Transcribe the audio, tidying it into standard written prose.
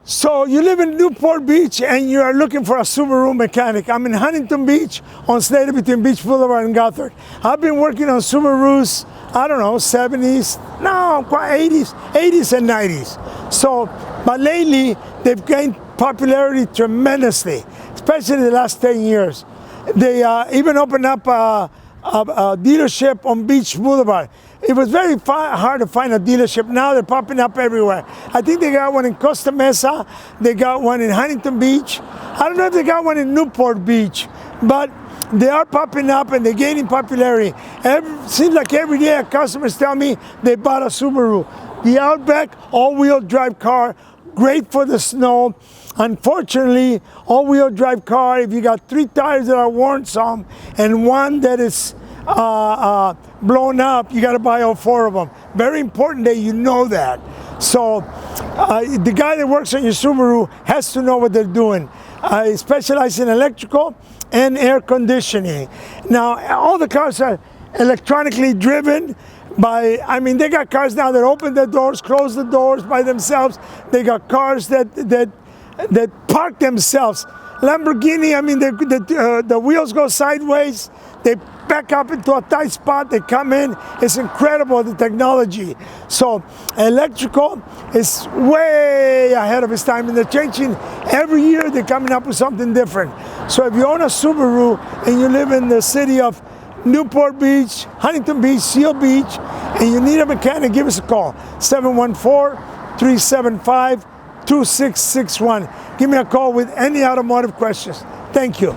So you live in Newport Beach and you are looking for a Subaru mechanic. I'm in Huntington Beach on Slater between Beach Blvd and Gothard. I've been working on Subarus, I don't know, 70s, no, quite 80s and 90s. So, but lately they've gained popularity tremendously, especially the last 10 years. They even opened up a dealership on Beach Blvd. It was very hard to find a dealership. Now they're popping up everywhere. I think they got one in Costa Mesa. They got one in Huntington Beach. I don't know if they got one in Newport Beach, but they are popping up and they're gaining popularity. Seems like every day customers tell me they bought a Subaru. The Outback all-wheel drive car, great for the snow. Unfortunately, all-wheel drive car, if you got 3 tires that are worn some and one that is blown up, you got to buy all 4 of them. Very important that you know that. So the guy that works on your Subaru has to know what they're doing. I specialize in electrical and air conditioning. Now, all the cars are electronically driven by, I mean, they got cars now that open the doors, close the doors by themselves. They got cars that park themselves. Lamborghini, I mean, the wheels go sideways. They back up into a tight spot, they come in. It's incredible, the technology. So electrical is way ahead of its time, and they're changing every year. They're coming up with something different. So if you own a Subaru and you live in the city of Newport Beach, Huntington Beach, Seal Beach, and you need a mechanic, give us a call, 714-375-2661. Give me a call with any automotive questions. Thank you.